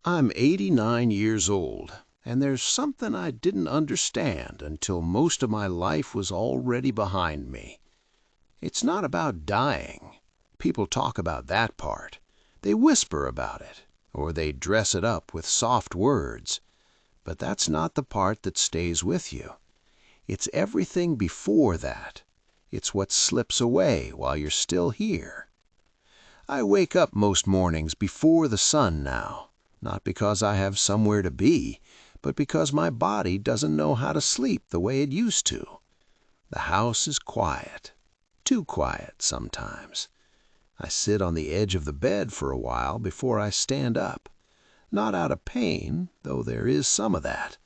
I'm 89 years old, and there's something I didn't understand until most of my life was already behind me. It's not about dying. People talk about that part. They whisper about it, or they dress it up with soft words. But that's not the part that stays with you. It's everything before that. It's what slips away while you're still here. I wake up most mornings before the sun now, not because I have somewhere to be, but because my body doesn't know how to sleep the way it used to. The house is quiet, too quiet sometimes. I sit on the edge of the bed for a while before I stand up, not out of pain, though there is some of that,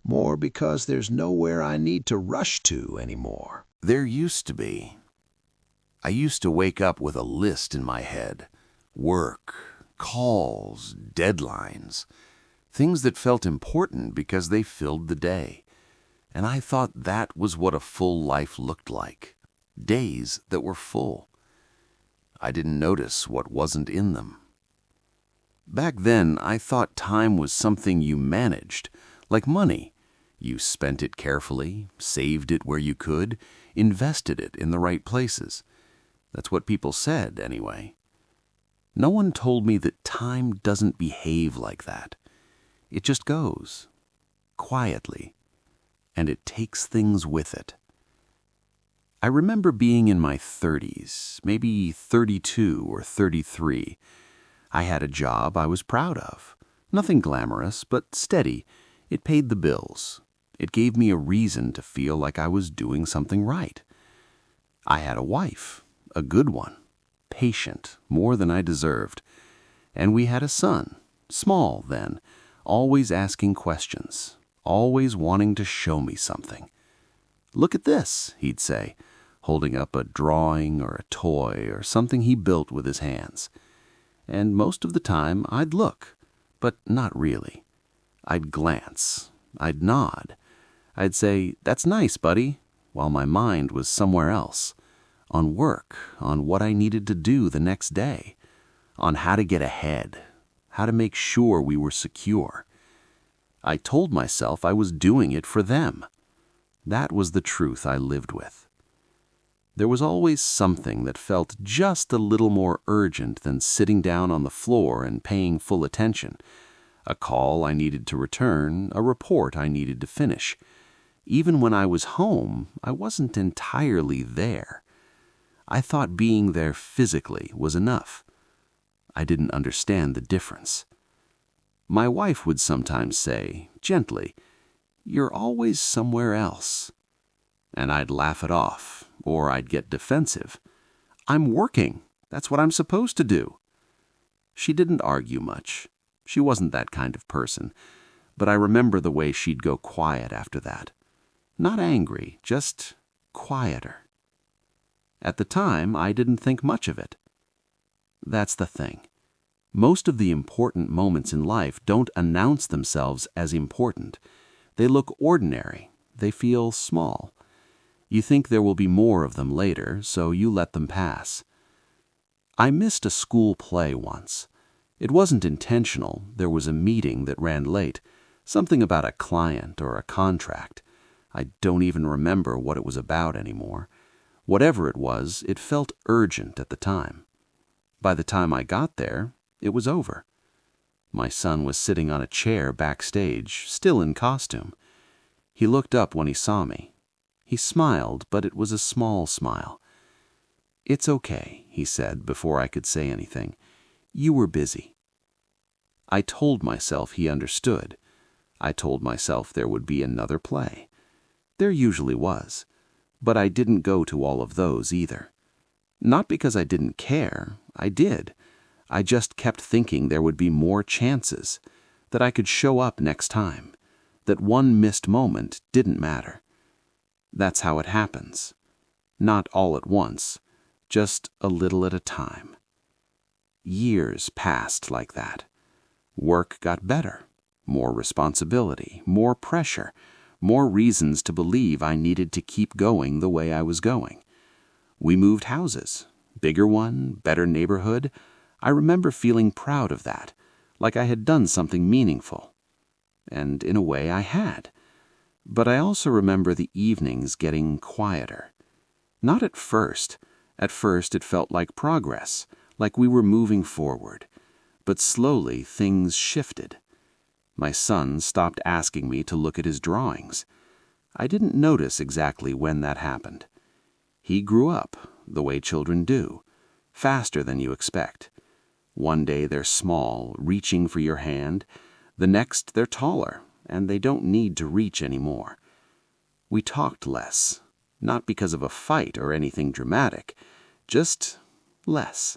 more because there's nowhere I need to rush to anymore. There used to be. I used to wake up with a list in my head. Work, calls, deadlines. Things that felt important because they filled the day. And I thought that was what a full life looked like. Days that were full. I didn't notice what wasn't in them. Back then, I thought time was something you managed, like money. You spent it carefully, saved it where you could, invested it in the right places. That's what people said, anyway. No one told me that time doesn't behave like that. It just goes, quietly, and it takes things with it. I remember being in my 30s, maybe 32 or 33. I had a job I was proud of. Nothing glamorous, but steady. It paid the bills. It gave me a reason to feel like I was doing something right. I had a wife, a good one, patient, more than I deserved. And we had a son, small then, always asking questions, always wanting to show me something. "Look at this," he'd say, holding up a drawing or a toy or something he built with his hands. And most of the time I'd look, but not really. I'd glance, I'd nod. I'd say, "That's nice, buddy," while my mind was somewhere else. On work, on what I needed to do the next day, on how to get ahead, how to make sure we were secure. I told myself I was doing it for them. That was the truth I lived with. There was always something that felt just a little more urgent than sitting down on the floor and paying full attention. A call I needed to return, a report I needed to finish. Even when I was home, I wasn't entirely there. I thought being there physically was enough. I didn't understand the difference. My wife would sometimes say, gently, "You're always somewhere else." And I'd laugh it off, or I'd get defensive. "I'm working. That's what I'm supposed to do." She didn't argue much. She wasn't that kind of person. But I remember the way she'd go quiet after that. Not angry, just quieter. At the time, I didn't think much of it. That's the thing. Most of the important moments in life don't announce themselves as important. They look ordinary. They feel small. You think there will be more of them later, so you let them pass. I missed a school play once. It wasn't intentional. There was a meeting that ran late, something about a client or a contract. I don't even remember what it was about anymore. Whatever it was, it felt urgent at the time. By the time I got there, it was over. My son was sitting on a chair backstage, still in costume. He looked up when he saw me. He smiled, but it was a small smile. "It's okay," he said before I could say anything. "You were busy." I told myself he understood. I told myself there would be another play. There usually was. But I didn't go to all of those either. Not because I didn't care. I did. I just kept thinking there would be more chances, that I could show up next time, that one missed moment didn't matter. That's how it happens. Not all at once, just a little at a time. Years passed like that. Work got better, more responsibility, more pressure, more reasons to believe I needed to keep going the way I was going. We moved houses, bigger one, better neighborhood. I remember feeling proud of that, like I had done something meaningful. And in a way I had. But I also remember the evenings getting quieter. Not at first. At first it felt like progress, like we were moving forward. But slowly things shifted. My son stopped asking me to look at his drawings. I didn't notice exactly when that happened. He grew up, the way children do, faster than you expect. One day they're small, reaching for your hand. The next they're taller, and they don't need to reach anymore. We talked less, not because of a fight or anything dramatic, just less.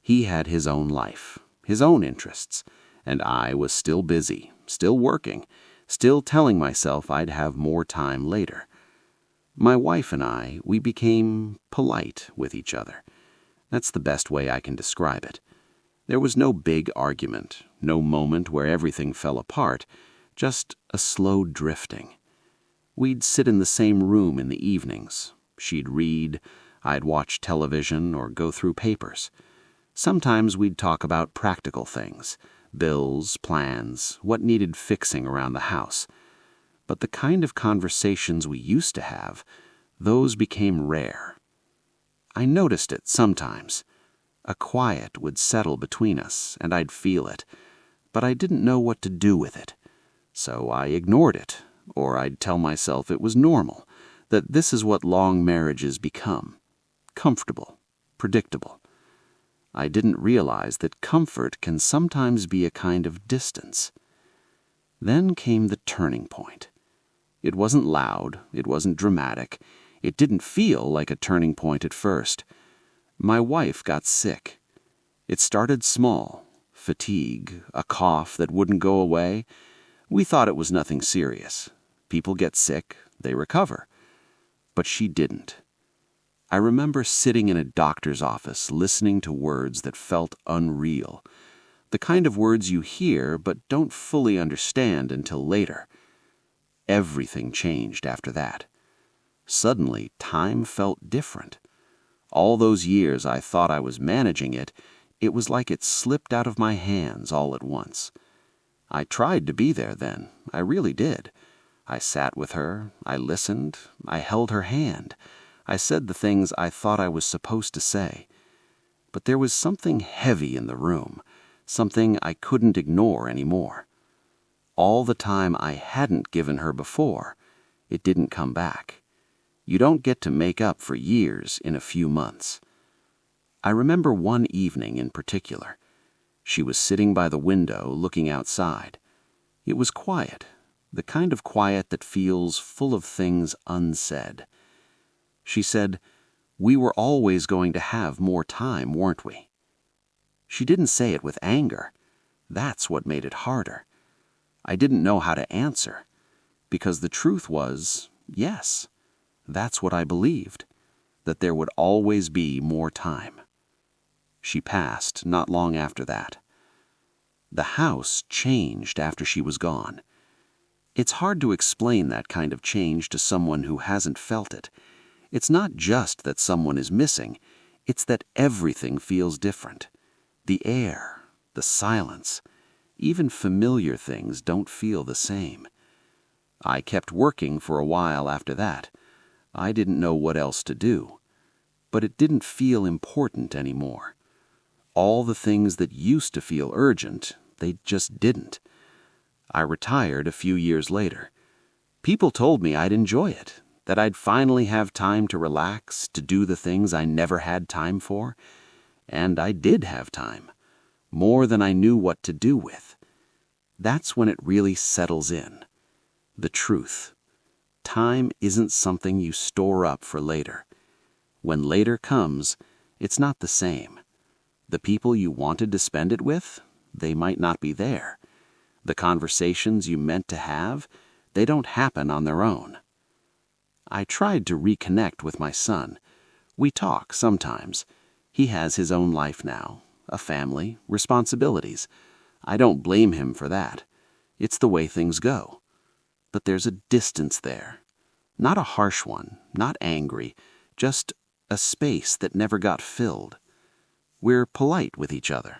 He had his own life, his own interests, and I was still busy, still working, still telling myself I'd have more time later. My wife and we became polite with each other. That's the best way I can describe it. There was no big argument, no moment where everything fell apart, just a slow drifting. We'd sit in the same room in the evenings. She'd read, I'd watch television or go through papers. Sometimes we'd talk about practical things, bills, plans, what needed fixing around the house. But the kind of conversations we used to have, those became rare. I noticed it sometimes. A quiet would settle between us, and I'd feel it, but I didn't know what to do with it. So I ignored it, or I'd tell myself it was normal, that this is what long marriages become. Comfortable, predictable. I didn't realize that comfort can sometimes be a kind of distance. Then came the turning point. It wasn't loud, it wasn't dramatic, it didn't feel like a turning point at first. My wife got sick. It started small, fatigue, a cough that wouldn't go away. We thought it was nothing serious. People get sick, they recover. But she didn't. I remember sitting in a doctor's office listening to words that felt unreal. The kind of words you hear but don't fully understand until later. Everything changed after that. Suddenly, time felt different. All those years I thought I was managing it, it was like it slipped out of my hands all at once. I tried to be there then, I really did. I sat with her, I listened, I held her hand. I said the things I thought I was supposed to say. But there was something heavy in the room, something I couldn't ignore anymore. All the time I hadn't given her before, it didn't come back. You don't get to make up for years in a few months. I remember one evening in particular. She was sitting by the window looking outside. It was quiet, the kind of quiet that feels full of things unsaid. She said, "We were always going to have more time, weren't we?" She didn't say it with anger. That's what made it harder. I didn't know how to answer, because the truth was, yes, that's what I believed, that there would always be more time. She passed not long after that. The house changed after she was gone. It's hard to explain that kind of change to someone who hasn't felt it. It's not just that someone is missing, it's that everything feels different. The air, the silence, even familiar things don't feel the same. I kept working for a while after that. I didn't know what else to do. But it didn't feel important anymore. All the things that used to feel urgent, they just didn't. I retired a few years later. People told me I'd enjoy it, that I'd finally have time to relax, to do the things I never had time for. And I did have time, more than I knew what to do with. That's when it really settles in. The truth. Time isn't something you store up for later. When later comes, it's not the same. The people you wanted to spend it with, they might not be there. The conversations you meant to have, they don't happen on their own. I tried to reconnect with my son. We talk sometimes. He has his own life now, a family, responsibilities. I don't blame him for that. It's the way things go. But there's a distance there. Not a harsh one, not angry, just a space that never got filled. We're polite with each other.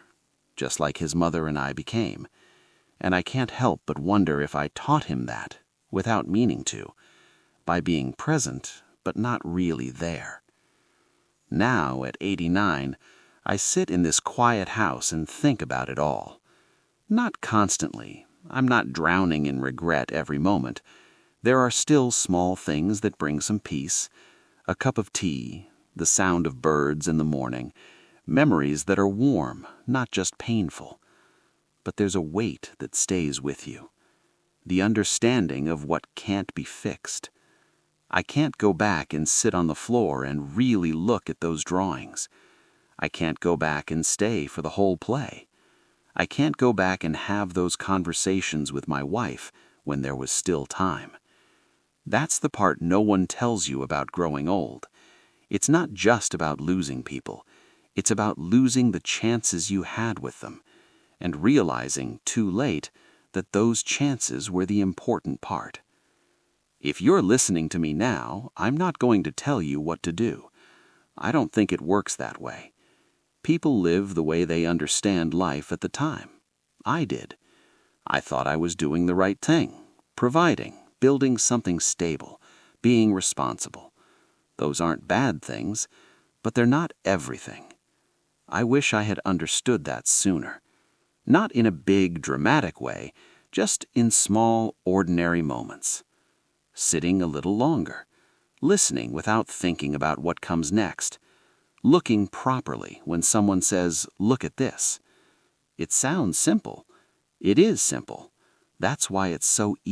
just like his mother and I became, and I can't help but wonder if I taught him that, without meaning to, by being present but not really there. Now, at 89, I sit in this quiet house and think about it all. Not constantly. I'm not drowning in regret every moment. There are still small things that bring some peace. A cup of tea, the sound of birds in the morning, memories that are warm, not just painful. But there's a weight that stays with you. The understanding of what can't be fixed. I can't go back and sit on the floor and really look at those drawings. I can't go back and stay for the whole play. I can't go back and have those conversations with my wife when there was still time. That's the part no one tells you about growing old. It's not just about losing people. It's about losing the chances you had with them, and realizing, too late, that those chances were the important part. If you're listening to me now, I'm not going to tell you what to do. I don't think it works that way. People live the way they understand life at the time. I did. I thought I was doing the right thing, providing, building something stable, being responsible. Those aren't bad things, but they're not everything. I wish I had understood that sooner. Not in a big, dramatic way, just in small, ordinary moments. Sitting a little longer, listening without thinking about what comes next, looking properly when someone says, "Look at this." It sounds simple. It is simple. That's why it's so easy.